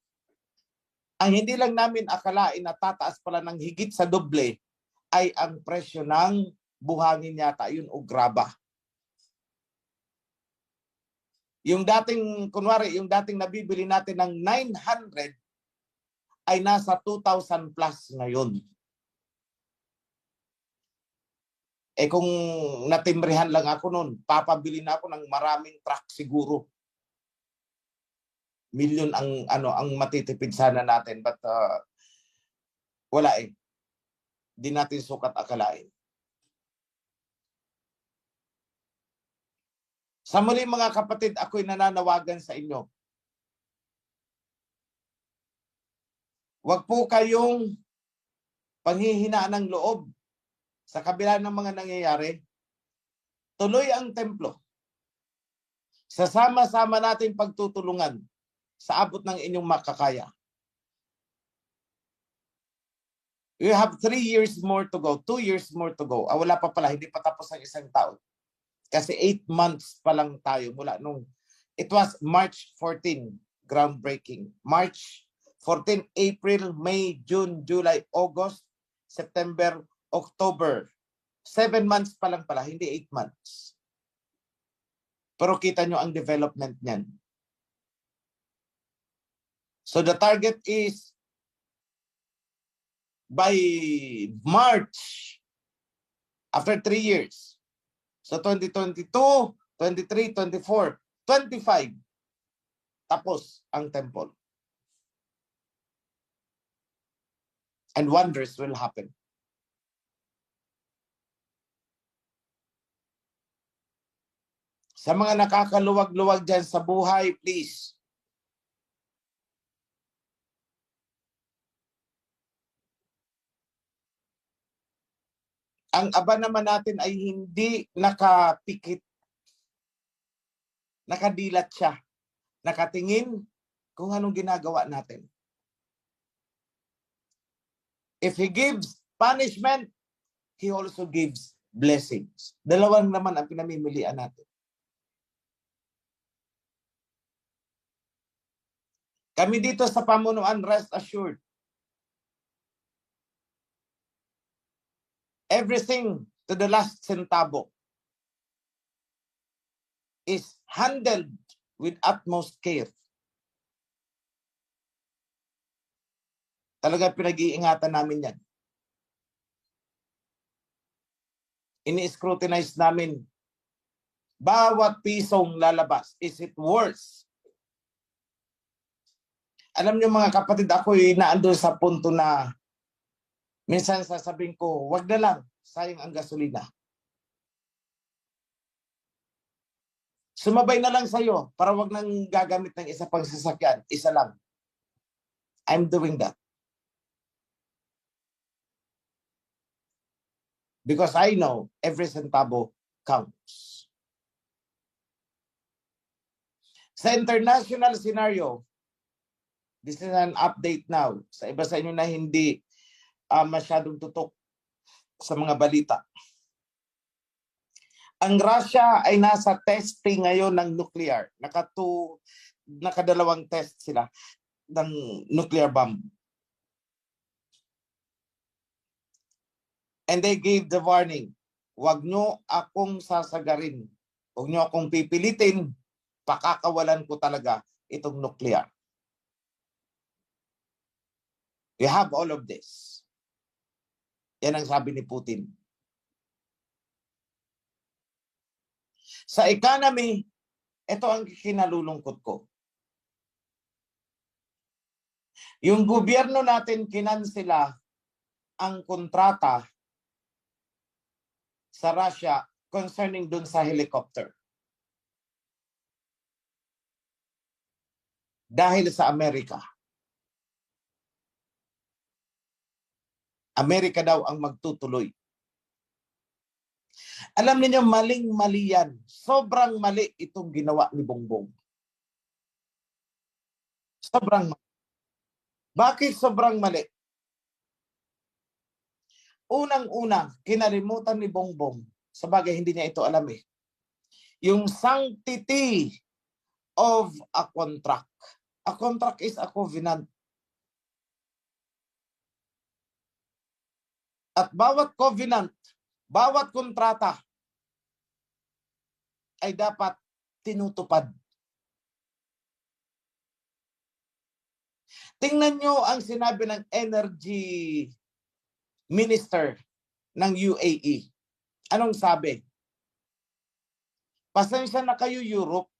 Ang hindi lang namin akalain na tataas pala ng higit sa doble ay ang presyo ng buhangin yata, yun o graba. Yung dating, kunwari, yung dating nabibili natin ng 900 ay nasa 2,000 plus ngayon. Eh kung natimbrihan lang ako noon, papabili na ako ng maraming truck siguro. milyon ang matitipid sana natin, but wala eh. Di natin sukat akalain. Sa muli mga kapatid, ako'y nananawagan sa inyo. Huwag po kayong panghihinaan ng loob sa kabila ng mga nangyayari. Tuloy ang templo. Sasama-sama natin pagtutulungan sa abot ng inyong makakaya. You have 3 years more to go, 2 years more to go. Wala pa pala, hindi pa tapos ang isang taon. Kasi 8 months pa lang tayo mula nung, it was March 14, groundbreaking. March 14, April, May, June, July, August, September, October. 7 months pa lang pala, hindi 8 months. Pero kita nyo ang development niyan. So the target is by March, after 3 years, so 2022, 23, 24, 25, tapos ang temple. And wonders will happen. Sa mga nakakaluwag-luwag dyan sa buhay, please, ang aba naman natin ay hindi nakapikit. Nakadilat siya. Nakatingin kung anong ginagawa natin. If He gives punishment, He also gives blessings. Dalawang naman ang pinamimilian natin. Kami dito sa pamunuan, rest assured. Everything to the last centavo is handled with utmost care. Talaga pinag-iingatan namin yan. Ini-scrutinize namin bawat pisong lalabas. Is it worse? Alam niyo mga kapatid, ako'y naandun sa punto na minsan sasabihin ko, wag na lang, sayang ang gasolina. Sumabay na lang sa'yo para wag nang gagamit ng isa pang sasakyan. Isa lang. I'm doing that. Because I know every centavo counts. Sa international scenario, this is an update now. Sa iba sa inyo na hindi masyadong tutok sa mga balita. Ang Russia ay nasa testing ngayon ng nuclear. Nakadalawang test sila ng nuclear bomb. And they gave the warning, wag nyo akong sasagarin. Wag nyo akong pipilitin. Pakakawalan ko talaga itong nuclear. We have all of this. Yan ang sabi ni Putin. Sa economy, ito ang kinalulungkot ko. Yung gobyerno natin kinansela ang kontrata sa Russia concerning dun sa helicopter. Dahil sa Amerika. Amerika daw ang magtutuloy. Alam niyo, maling-mali yan. Sobrang mali itong ginawa ni Bongbong. Sobrang mali. Bakit sobrang mali? Unang-una, kinalimutan ni Bongbong. Sabagay, hindi niya ito alam eh. Yung sanctity of a contract. A contract is a covenant. At bawat covenant, bawat kontrata ay dapat tinutupad. Tingnan nyo ang sinabi ng energy minister ng UAE. Anong sabi? Pasensya na kayo, Europe.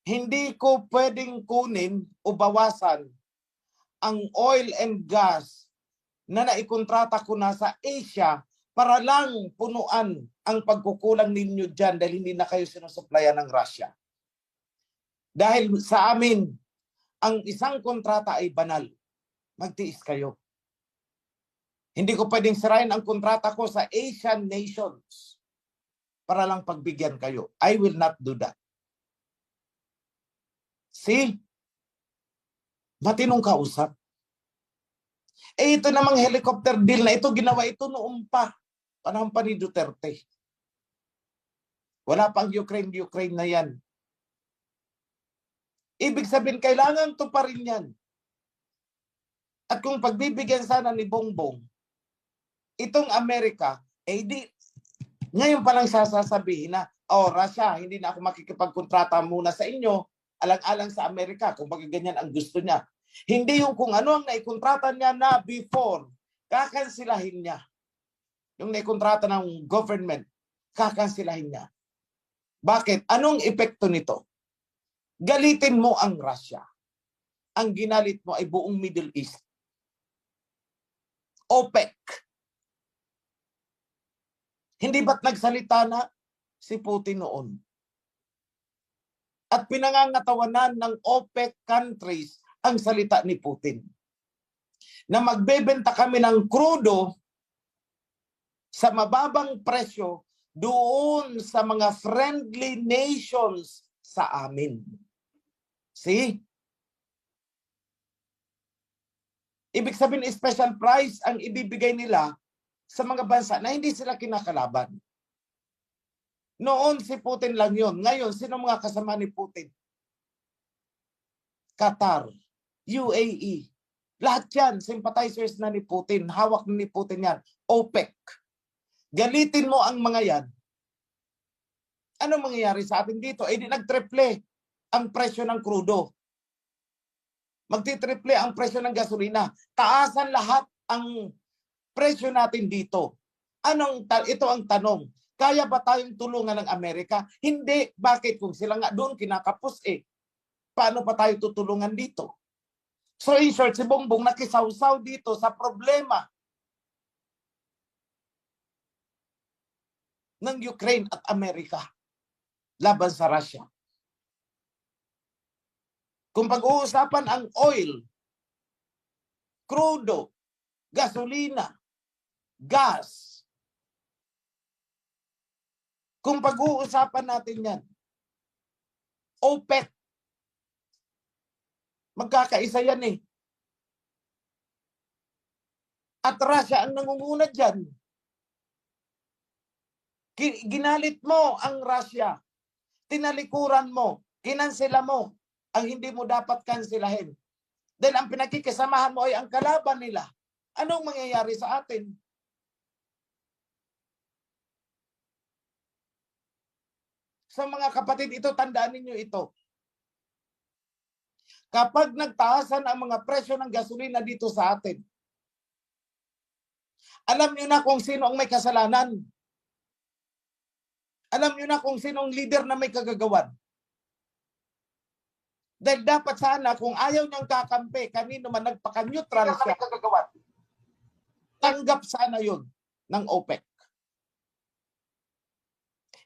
hindi ko pwedeng kunin o bawasan ang oil and gas na naikontrata ko na sa Asia para lang punuan ang pagkukulang ninyo dyan dahil hindi na kayo sinusuplayan ng Russia. Dahil sa amin, ang isang kontrata ay banal. Magtiis kayo. Hindi ko pwedeng sirain ang kontrata ko sa Asian nations para lang pagbigyan kayo. I will not do that. See? Matinong kausap. Eh ito namang helicopter deal na ito, ginawa ito noong pa. Panahon pa ni Duterte. Wala pang Ukraine na yan. Ibig sabihin, kailangan to pa rin yan. At kung pagbibigyan sana ni Bongbong, itong Amerika, eh di, ngayon pa lang sasabihin na, oh, Russia, hindi na ako makikipagkontrata muna sa inyo, alang-alang sa Amerika, kung ganyan ang gusto niya. Hindi yung kung ano ang naikontrata niya na before, kakansilahin niya. Yung naikontrata ng government, kakansilahin niya. Bakit? Anong epekto nito? Galitin mo ang Russia. Ang ginalit mo ay buong Middle East. OPEC. Hindi ba't nagsalita na si Putin noon? At pinangangatawanan ng OPEC countries ang salita ni Putin. Na magbebenta kami ng krudo sa mababang presyo doon sa mga friendly nations sa amin. See? Ibig sabihin, special price ang ibibigay nila sa mga bansa na hindi sila kinakalaban. Noon si Putin lang yon. Ngayon, sino mga kasama ni Putin? Qatar, UAE. Lahat yan, sympathizers na ni Putin. Hawak na ni Putin yan. OPEC. Galitin mo ang mga yan. Ano mangyayari sa atin dito? Eh di nagtriple ang presyo ng krudo. Magtitriple ang presyo ng gasolina. Taasan lahat ang presyo natin dito. Ito ang tanong. Kaya ba tayong tulungan ng Amerika? Hindi. Bakit? Kung sila nga doon kinakapos paano pa tayo tutulungan dito? So in short, si Bongbong nakisawsaw dito sa problema ng Ukraine at Amerika laban sa Russia. Kung pag-uusapan ang oil, crudo, gasolina, gas, kung pag-uusapan natin yan, OPEC, magkakaisa yan eh. At Russia ang nangunguna dyan. Ginalit mo ang Russia. Tinalikuran mo. Kinansela mo ang hindi mo dapat kansilahin. Then ang pinakikisamahan mo ay ang kalaban nila. Anong mangyayari sa atin? Sa mga kapatid, ito, tandaan ninyo ito. Kapag nagtaasan ang mga presyo ng gasolina dito sa atin, alam nyo na kung sino ang may kasalanan. Alam nyo na kung sino ang leader na may kagagawan. Dahil dapat sana kung ayaw niyang kakampi, kanino man nagpaka-neutral siya, tanggap sana yun ng OPEC.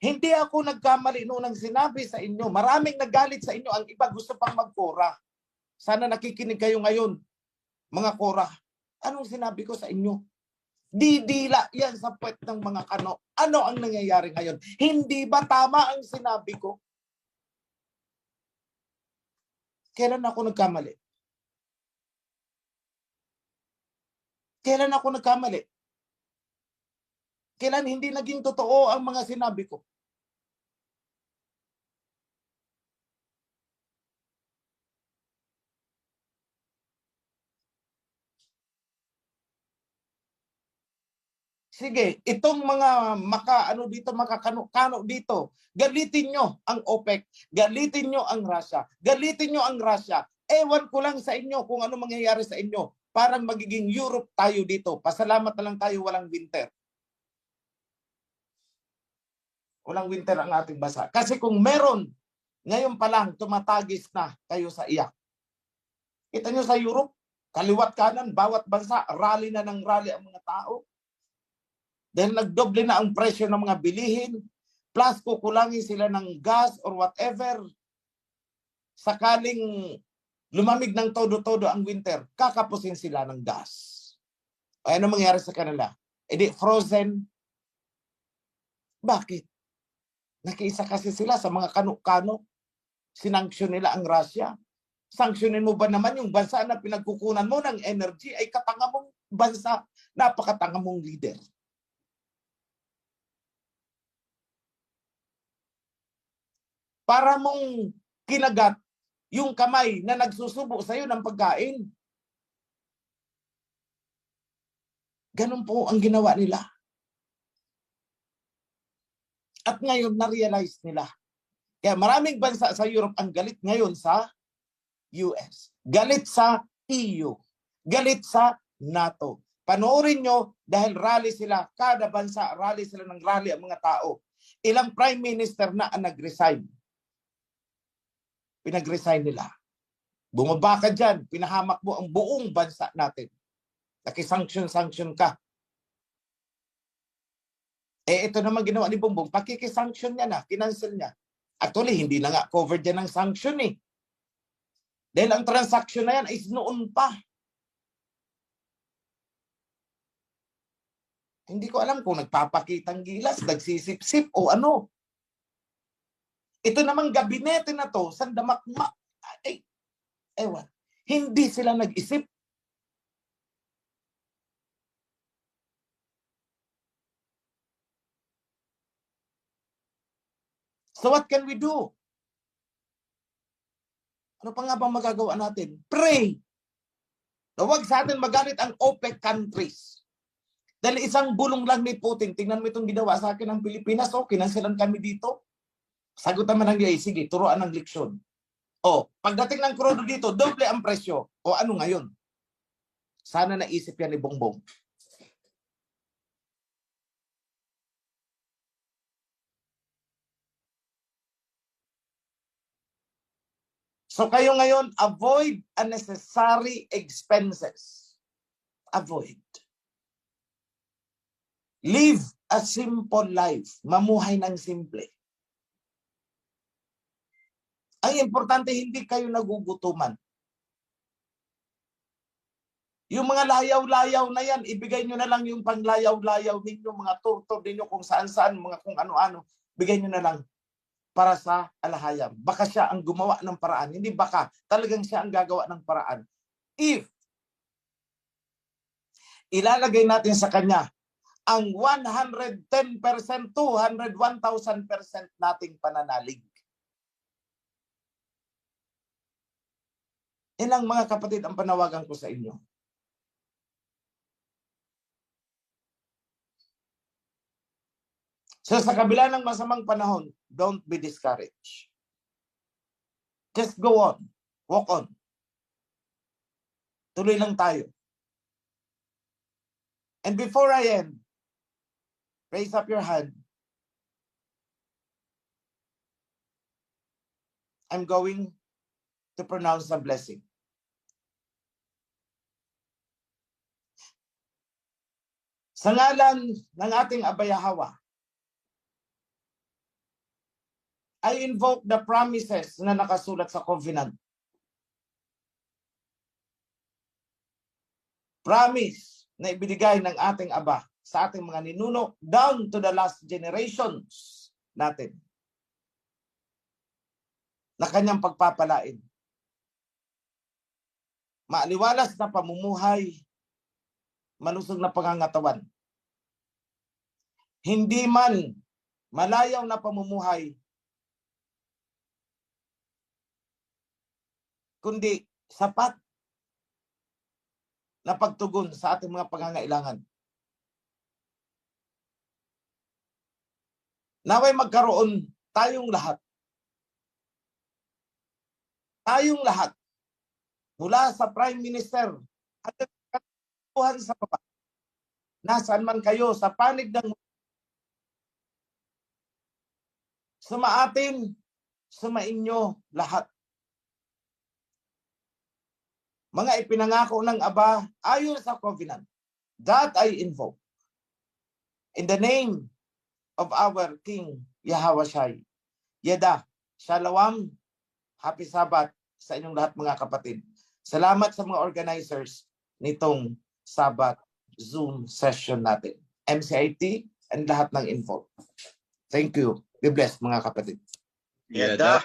Hindi ako nagkamali noong sinabi sa inyo. Maraming nagalit sa inyo. Ang iba gusto pang magkora. Sana nakikinig kayo ngayon, mga kora. Anong sinabi ko sa inyo? Didila yan sa puwet ng mga kano. Ano ang nangyayari ngayon? Hindi ba tama ang sinabi ko? Kailan ako nagkamali? Kailan ako nagkamali? Kailan hindi naging totoo ang mga sinabi ko? Sige, itong mga makakano dito, galitin nyo ang OPEC, galitin nyo ang Russia, galitin nyo ang Russia. Ewan ko lang sa inyo kung ano mangyayari sa inyo. Parang magiging Europe tayo dito. Pasalamat na lang tayo walang winter. Walang winter ang ating bansa. Kasi kung meron Ngayon pa lang, tumatagis na kayo sa iyak. Kita nyo sa Europe, kaliwat kanan, bawat bansa, rally na ng rally ang mga tao. Dahil nagdoble na ang presyo ng mga bilihin, plus kukulangin sila ng gas or whatever. Sakaling lumamig ng todo-todo ang winter, kakapusin sila ng gas. Ay, ano mangyari sa kanila? Edi frozen. Bakit? Nakiisa kasi sila sa mga kano-kano. Sinanksyon nila ang Russia. Sanksyonin mo ba naman yung bansa na pinagkukunan mo ng energy ay katanga mong bansa, napakatanga mong leader. Para mong kinagat yung kamay na nagsusubo sa iyo ng pagkain. Ganun po ang ginawa nila. At ngayon, na-realize nila. Kaya maraming bansa sa Europe ang galit ngayon sa US. Galit sa EU. Galit sa NATO. Panoorin nyo dahil rally sila. Kada bansa, rally sila ng rally ang mga tao. Ilang prime minister na ang nag-resign. Pinag-resign nila. Bumaba ka dyan, pinahamak mo ang buong bansa natin. Nakisanction-sanction ka. Ito naman ginawa ni Bongbong, pakikisanction niya na, kinancel niya. Actually, hindi na nga covered yan ng sanction eh. Dahil ang transaction na yan is noon pa. Hindi ko alam kung nagpapakitang gilas, nagsisip-sip o ano. Ito namang gabinete na to, sandamakmak. Ay, ewan. Hindi sila nag-isip. So what can we do? Ano pa nga bang magagawa natin? Pray. Huwag sa atin magalit ang OPEC countries. Dahil isang bulong lang ni Putin, tingnan mo itong ginawa sa akin ng Pilipinas, kinanselan kami dito. Sagutan man ng DI, sige, turuan ng leksyon. Pagdating ng krudo dito, doble ang presyo. Ano ngayon? Sana naisip yan ni Bongbong. So kayo ngayon, avoid unnecessary expenses. Avoid. Live a simple life. Mamuhay ng simple. Ang importante, hindi kayo nagugutuman. Yung mga layaw-layaw na yan, ibigay nyo na lang yung panglayaw-layaw ninyo, mga turtor ninyo kung saan-saan, mga kung ano-ano. Bigay nyo na lang para sa alahayam. Baka siya ang gumawa ng paraan. Hindi baka, talagang siya ang gagawa ng paraan. If ilalagay natin sa kanya ang 110%, 201,000% nating pananalig. Ilang mga kapatid ang panawagan ko sa inyo. So sa kabila ng masamang panahon, don't be discouraged. Just go on. Walk on. Tuloy lang tayo. And before I end, raise up your hand. I'm going to pronounce a blessing. Sa ngalan ng ating Abayahawa, I invoke the promises na nakasulat sa covenant. Promise na ibinigay ng ating Aba sa ating mga ninuno down to the last generations natin na kanyang pagpapalain. Maaliwalas na pamumuhay, malusog na pangangatawan. Hindi man malayaw na pamumuhay, kundi sapat na pagtugon sa ating mga pangangailangan. Naway magkaroon tayong lahat. Tayong lahat. Mula sa Prime Minister at Tuhan sa baba. Nasaan man kayo sa panig ng sumaatin sumainyo lahat. Mga ipinangako ng Aba ayon sa covenant that I invoke. In the name of our King Yahawashai. Yada, Shalom, Happy Sabbath sa inyong lahat mga kapatid. Salamat sa mga organizers nitong Sabbath Zoom session natin. MCIT and lahat ng info. Thank you. Be blessed mga kapatid. Yada.